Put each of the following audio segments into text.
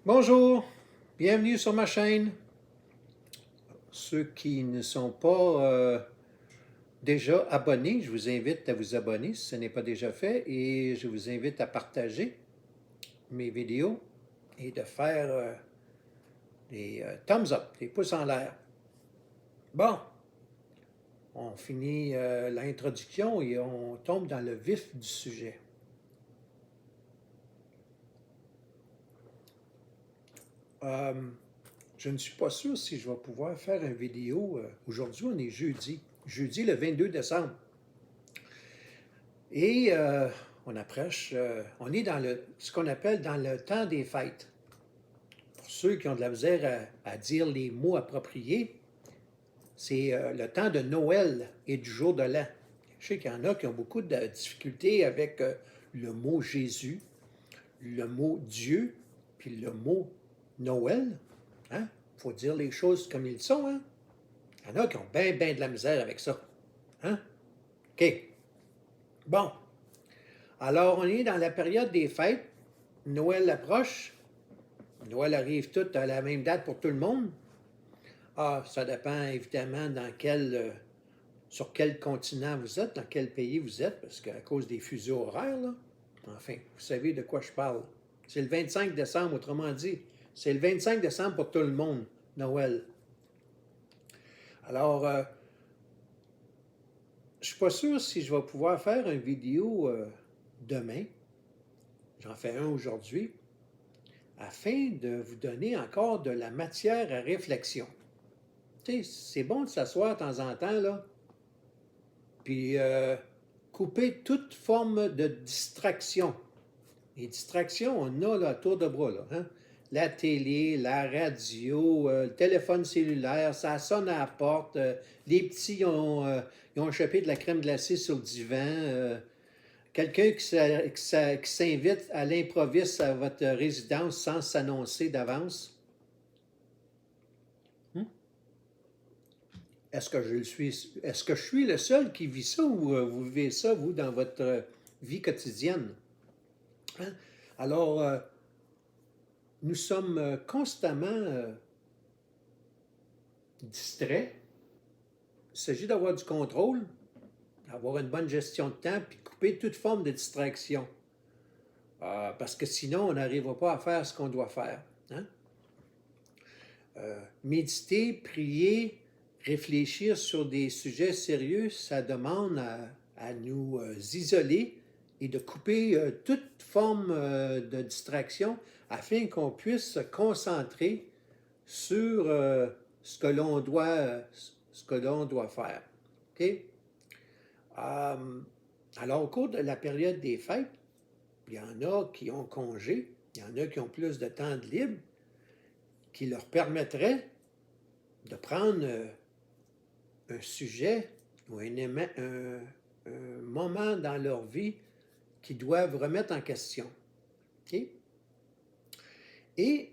Bonjour, bienvenue sur ma chaîne. Ceux qui ne sont pas déjà abonnés, je vous invite à vous abonner si ce n'est pas déjà fait et je vous invite à partager mes vidéos et de faire des thumbs up, des pouces en l'air. Bon, on finit l'introduction et on tombe dans le vif du sujet. Euh, je ne suis pas sûr si je vais pouvoir faire une vidéo. Aujourd'hui, on est jeudi le 22 décembre. Et on approche, on est dans ce qu'on appelle dans le temps des fêtes. Pour ceux qui ont de la misère à dire les mots appropriés, c'est le temps de Noël et du jour de l'an. Je sais qu'il y en a qui ont beaucoup de difficultés avec le mot Jésus, le mot Dieu, puis le mot Noël. Hein? Il faut dire les choses comme ils sont. Hein? Il y en a qui ont bien, bien de la misère avec ça. Hein? OK. Bon. Alors, on est dans la période des fêtes. Noël approche. Noël arrive tout à la même date pour tout le monde. Ah, ça dépend évidemment sur quel continent vous êtes, dans quel pays vous êtes, parce qu'à cause des fuseaux horaires, là, enfin, vous savez de quoi je parle. C'est le 25 décembre, autrement dit. C'est le 25 décembre pour tout le monde, Noël. Alors, je ne suis pas sûr si je vais pouvoir faire une vidéo demain. J'en fais un aujourd'hui, afin de vous donner encore de la matière à réflexion. Tu sais, c'est bon de s'asseoir de temps en temps, là, puis couper toute forme de distraction. Les distractions, on a là, à tour de bras, là, hein? La télé, la radio, le téléphone cellulaire, ça sonne à la porte. Les petits, ils ont échappé de la crème glacée sur le divan. Quelqu'un qui s'invite à l'improviste à votre résidence sans s'annoncer d'avance. Est-ce que je suis le seul qui vit ça ou vous vivez ça, vous, dans votre vie quotidienne? Hein? Alors, nous sommes constamment distraits. Il s'agit d'avoir du contrôle, d'avoir une bonne gestion de temps, puis couper toute forme de distraction. Parce que sinon, on n'arrivera pas à faire ce qu'on doit faire. Hein? Méditer, prier, réfléchir sur des sujets sérieux, ça demande à nous isoler et de couper toute forme de distraction afin qu'on puisse se concentrer sur ce que l'on doit faire. OK? Alors, au cours de la période des fêtes, il y en a qui ont congé, il y en a qui ont plus de temps de libre, qui leur permettrait de prendre un sujet ou un moment dans leur vie qu'ils doivent remettre en question. Okay? Et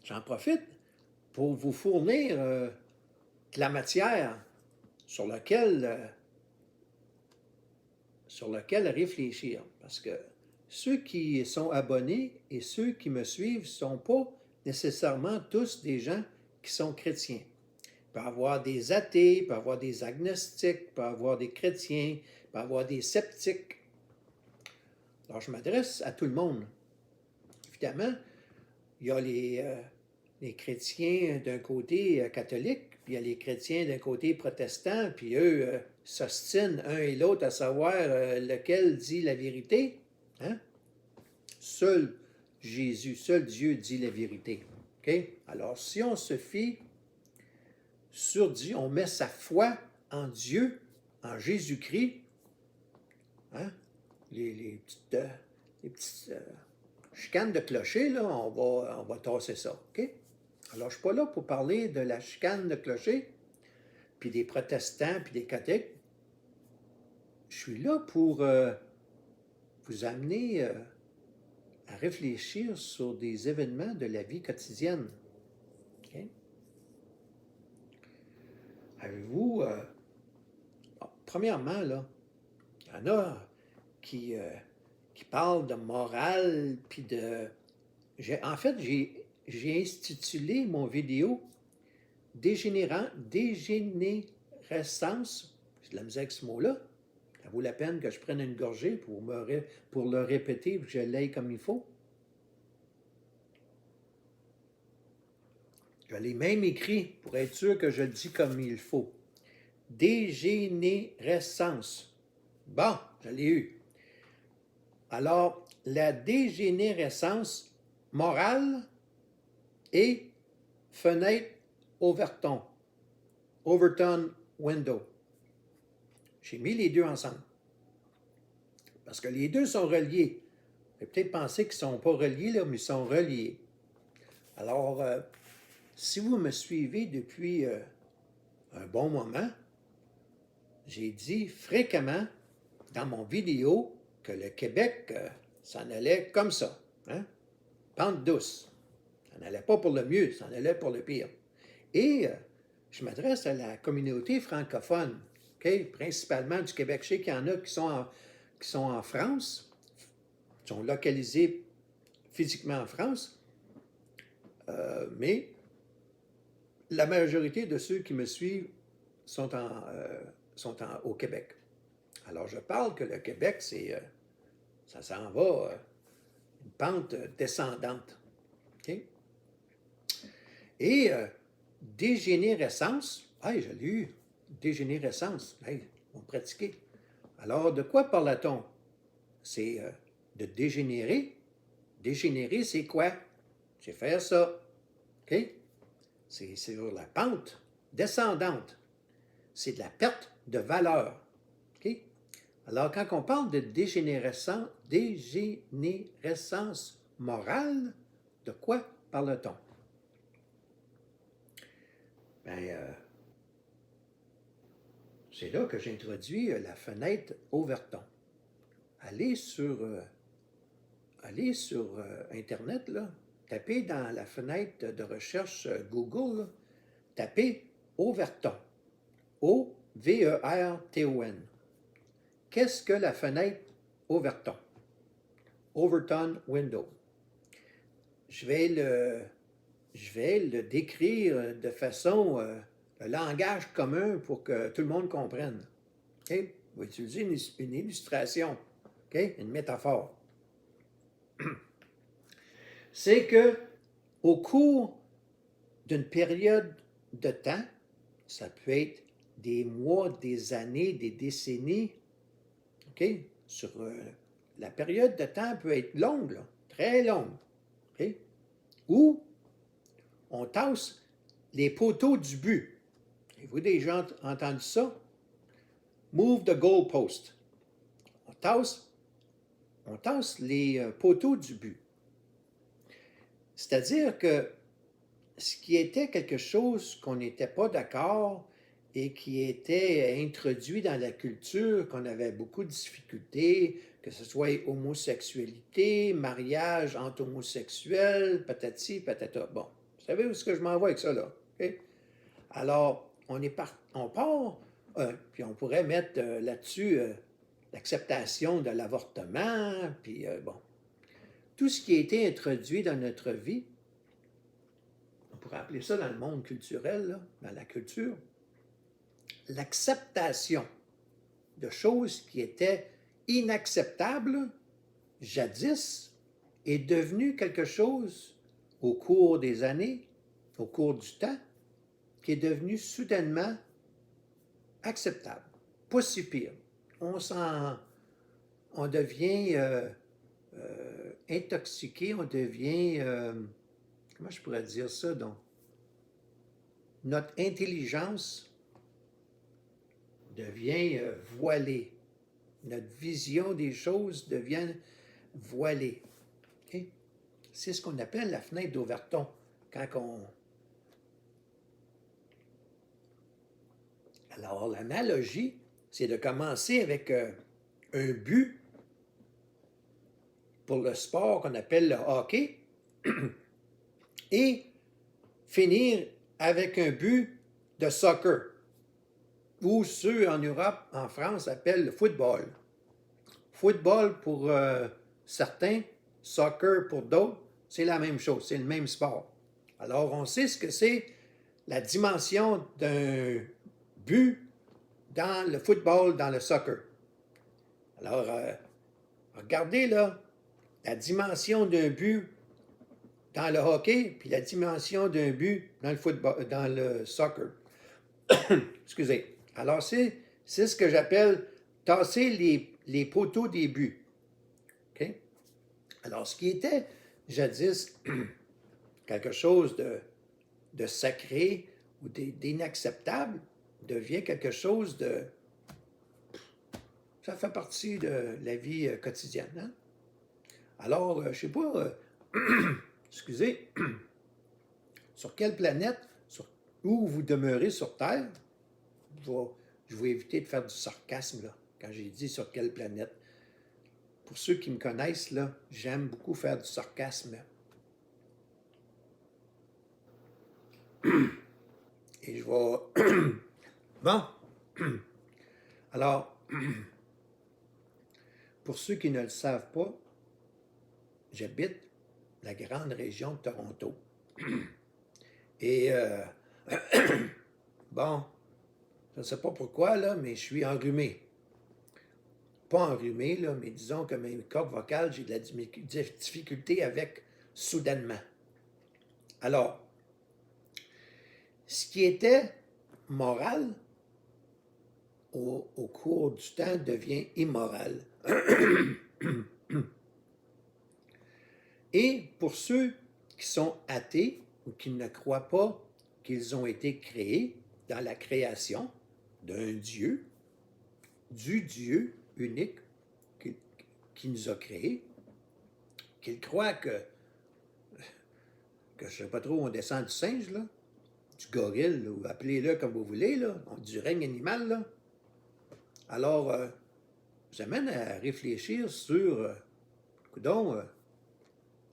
j'en profite pour vous fournir de la matière sur laquelle réfléchir. Parce que ceux qui sont abonnés et ceux qui me suivent ne sont pas nécessairement tous des gens qui sont chrétiens. Il peut y avoir des athées, il peut y avoir des agnostiques, il peut y avoir des chrétiens, il peut y avoir des sceptiques. Alors, je m'adresse à tout le monde. Évidemment, il y a les chrétiens d'un côté catholique, puis il y a les chrétiens d'un côté protestant, puis eux s'ostinent un et l'autre à savoir lequel dit la vérité. Hein? Seul Jésus, seul Dieu dit la vérité. Okay? Alors, si on se fie sur Dieu, on met sa foi en Dieu, en Jésus-Christ, hein? les petites chicanes de clocher, là, on va tasser ça. OK? Alors, je ne suis pas là pour parler de la chicane de clocher, puis des protestants, puis des catholiques. Je suis là pour vous amener à réfléchir sur des événements de la vie quotidienne. Okay? Avez-vous... premièrement, là, il y en a qui parlent de morale, puis de En fait, j'ai intitulé mon vidéo Dégénérescence. J'ai de la misère avec ce mot-là. Ça vaut la peine que je prenne une gorgée pour le répéter et que je l'aille comme il faut. Je l'ai même écrit pour être sûr que je le dis comme il faut. Dégénérescence. Bon, je l'ai eu. Alors, la dégénérescence morale et fenêtre Overton. Overton window. J'ai mis les deux ensemble. Parce que les deux sont reliés. Vous pouvez peut-être penser qu'ils ne sont pas reliés, là, mais ils sont reliés. Alors, si vous me suivez depuis un bon moment, j'ai dit fréquemment dans mon vidéo que le Québec s'en allait comme ça. Hein? Pente douce. Ça n'allait pas pour le mieux, ça en allait pour le pire. Et je m'adresse à la communauté francophone, okay? Principalement du Québec. Je sais qu'il y en a qui sont en France, qui sont localisés physiquement en France, mais la majorité de ceux qui me suivent sont au Québec. Alors, je parle que le Québec, ça s'en va une pente descendante. Okay? Et dégénérescence, je l'ai eu, dégénérescence, on pratiquait. Alors, de quoi parle-t-on? C'est de dégénérer. Dégénérer, c'est quoi? C'est faire ça. OK? C'est sur la pente descendante. C'est de la perte de valeur. OK? Alors, quand on parle de dégénérescence morale, de quoi parle-t-on? C'est là que j'introduis la fenêtre Overton. Allez sur Internet, là, tapez dans la fenêtre de recherche Google, là, tapez Overton. O-V-E-R-T-O-N. Qu'est-ce que la fenêtre Overton? Overton window. Je vais le décrire de façon, un langage commun pour que tout le monde comprenne. Okay? On va utiliser une illustration, okay? Une métaphore. C'est que au cours d'une période de temps, ça peut être des mois, des années, des décennies, okay? La période de temps peut être longue, là, très longue, okay? Où on tasse les poteaux du but. Avez-vous déjà entendu ça? Move the goalpost. On tasse les poteaux du but. C'est-à-dire que ce qui était quelque chose qu'on n'était pas d'accord et qui était introduit dans la culture, qu'on avait beaucoup de difficultés, que ce soit homosexualité, mariage entre homosexuels, patati, patata. Bon, vous savez où est-ce que je m'en vais avec ça, là? Okay? Alors, on part, puis on pourrait mettre là-dessus l'acceptation de l'avortement, puis bon. Tout ce qui a été introduit dans notre vie, on pourrait appeler ça dans le monde culturel, là, dans la culture, l'acceptation de choses qui étaient inacceptables jadis est devenu quelque chose au cours des années, au cours du temps, qui est devenu soudainement acceptable, pas si pire. On devient intoxiqué, on devient, comment je pourrais dire ça, donc? Notre intelligence devient voilée. Notre vision des choses devient voilée. Okay? C'est ce qu'on appelle la fenêtre d'Overton. Alors, l'analogie, c'est de commencer avec un but pour le sport qu'on appelle le hockey et finir avec un but de soccer, ou ceux en Europe, en France, appellent le football. Football pour certains, soccer pour d'autres, c'est la même chose, c'est le même sport. Alors, on sait ce que c'est la dimension d'un but dans le football, dans le soccer. Alors, regardez là, la dimension d'un but dans le hockey, puis la dimension d'un but dans le football, dans le soccer. Excusez. Alors, c'est ce que j'appelle tasser les poteaux des buts. OK? Alors, ce qui était jadis quelque chose de sacré ou d'inacceptable devient quelque chose de... Ça fait partie de la vie quotidienne. Hein? Alors, je ne sais pas, excusez, sur quelle planète, où vous demeurez sur Terre, je vais éviter de faire du sarcasme là, quand j'ai dit sur quelle planète. Pour ceux qui me connaissent, là, j'aime beaucoup faire du sarcasme. Et je vais... Bon. Alors, pour ceux qui ne le savent pas, j'habite la grande région de Toronto. Et, bon, je ne sais pas pourquoi, là, mais je suis enrhumé. Pas enrhumé, là, mais disons que mes cordes vocales, j'ai de la difficulté avec soudainement. Alors, ce qui était moral au cours du temps devient immoral. Et pour ceux qui sont athées ou qui ne croient pas qu'ils ont été créés dans la création d'un Dieu, du Dieu unique qui nous a créés, qu'ils croient que je ne sais pas trop, on descend du singe, là, du gorille, là, ou appelez-le comme vous voulez, là, du règne animal, là. Alors, j'amène à réfléchir sur, coudonc,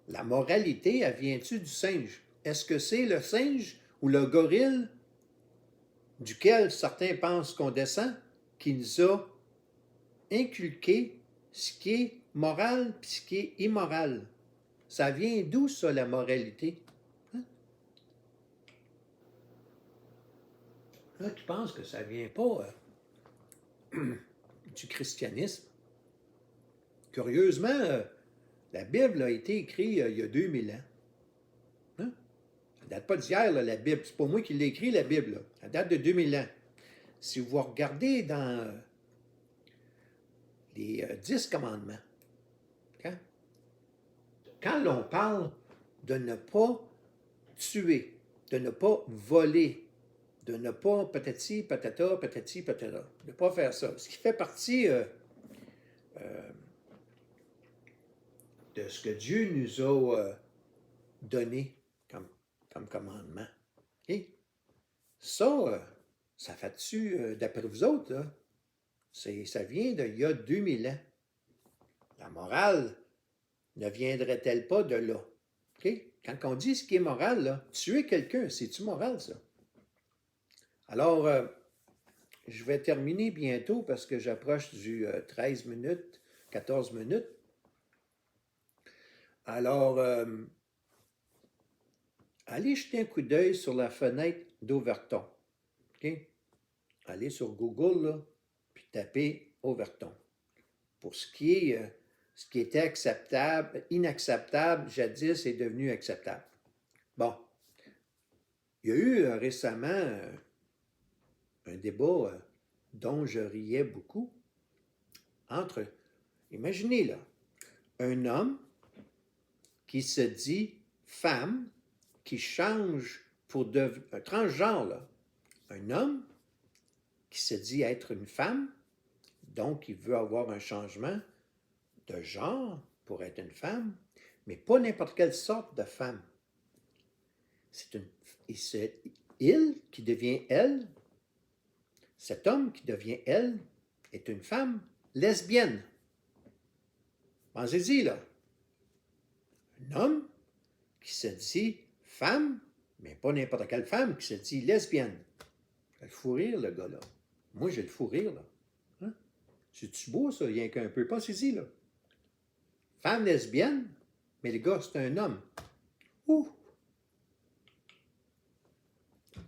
la moralité, elle vient-tu du singe? Est-ce que c'est le singe ou le gorille duquel certains pensent qu'on descend, qui nous a inculqué ce qui est moral et ce qui est immoral? Ça vient d'où, ça, la moralité? Hein? Là, tu penses que ça vient pas du christianisme? Curieusement, la Bible a été écrite il y a 2000 ans. Hein? Ça ne date pas d'hier, la Bible. C'est pas moi qui l'ai écrit, la Bible. Là. Ça date de 2000 ans. Si vous regardez dans les 10 commandements, hein? Quand l'on parle de ne pas tuer, de ne pas voler, de ne pas patati, patata, patati, patata, de ne pas faire ça, ce qui fait partie de ce que Dieu nous a donné comme commandement. Et ça, ça fait-tu, d'après vous autres, là, ça vient d'il y a 2000 ans. La morale ne viendrait-elle pas de là? Okay? Quand on dit ce qui est moral, là, tuer quelqu'un, c'est-tu moral, ça? Alors, je vais terminer bientôt parce que j'approche du 13 minutes, 14 minutes. Alors, allez jeter un coup d'œil sur la fenêtre d'Overton. Okay? Allez sur Google, là, puis tapez Overton. Pour ce qui était acceptable, inacceptable, jadis est devenu acceptable. Bon. Il y a eu récemment un débat dont je riais beaucoup entre, imaginez là, un homme qui se dit femme, qui change pour devenir, un transgenre là, un homme qui se dit être une femme, donc il veut avoir un changement de genre pour être une femme, mais pas n'importe quelle sorte de femme. C'est il qui devient elle, cet homme qui devient elle, est une femme lesbienne. Pensez-y, là. Un homme qui se dit femme, mais pas n'importe quelle femme qui se dit lesbienne. Je le fou rire, le gars-là. Moi, j'ai le fou rire, là. Hein? C'est-tu beau, ça, rien qu'un peu? Pensez-y, là. Femme lesbienne, mais le gars, c'est un homme. Ouh.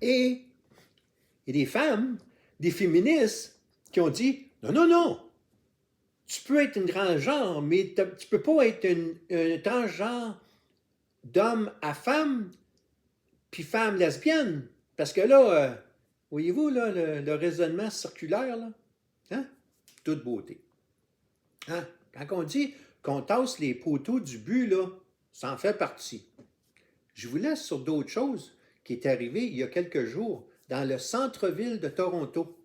Et il y a des femmes, des féministes, qui ont dit, non, non, non, tu peux être une transgenre, mais tu ne peux pas être un transgenre d'homme à femme, puis femme lesbienne. Parce que là, voyez-vous, là, le raisonnement circulaire, là, hein? Toute beauté. Hein? Quand on dit qu'on tasse les poteaux du but, là, ça en fait partie. Je vous laisse sur d'autres choses qui est arrivé il y a quelques jours dans le centre-ville de Toronto.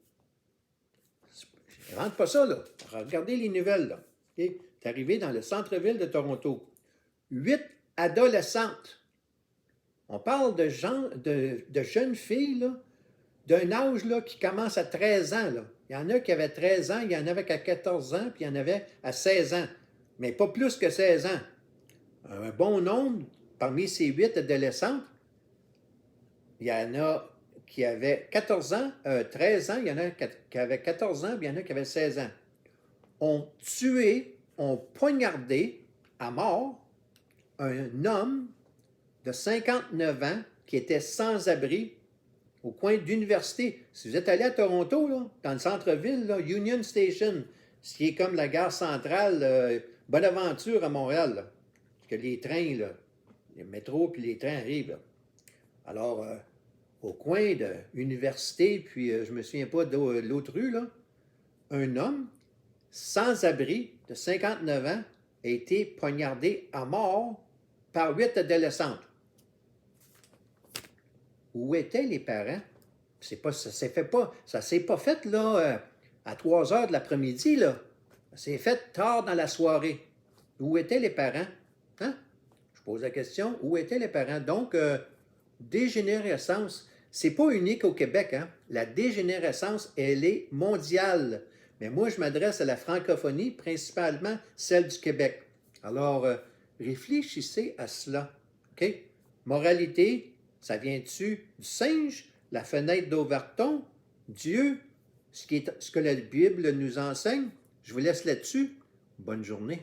Je n'invente pas ça, là. Regardez les nouvelles, là. Okay? C'est arrivé dans le centre-ville de Toronto. 8 adolescentes. On parle de jeunes filles, là, d'un âge là, qui commence à 13 ans. Là. Il y en a qui avaient 13 ans, il y en avait qu'à 14 ans, puis il y en avait à 16 ans. Mais pas plus que 16 ans. Un bon nombre, parmi ces 8 adolescentes, il y en a qui avaient 14 ans, 13 ans, il y en a qui avaient 14 ans, puis il y en a qui avaient 16 ans. Ont tué, ont poignardé à mort un homme de 59 ans qui était sans abri au coin d'université. Si vous êtes allé à Toronto, là, dans le centre-ville, là, Union Station, ce qui est comme la gare centrale Bonaventure à Montréal, là, que les trains, là, les métros puis les trains arrivent. Là. Alors, au coin de l'université, puis je ne me souviens pas de l'autre rue, là, un homme sans abri de 59 ans a été poignardé à mort par 8 adolescentes. Où étaient les parents? Ça ne s'est pas fait là, à 3 heures de l'après-midi. Là. Ça s'est fait tard dans la soirée. Où étaient les parents? Hein? Je pose la question, où étaient les parents? Donc, dégénérescence, c'est pas unique au Québec. Hein? La dégénérescence, elle est mondiale. Mais moi, je m'adresse à la francophonie, principalement celle du Québec. Alors, réfléchissez à cela. OK? Moralité, ça vient-tu du singe, la fenêtre d'Overton, Dieu, ce que la Bible nous enseigne? Je vous laisse là-dessus. Bonne journée.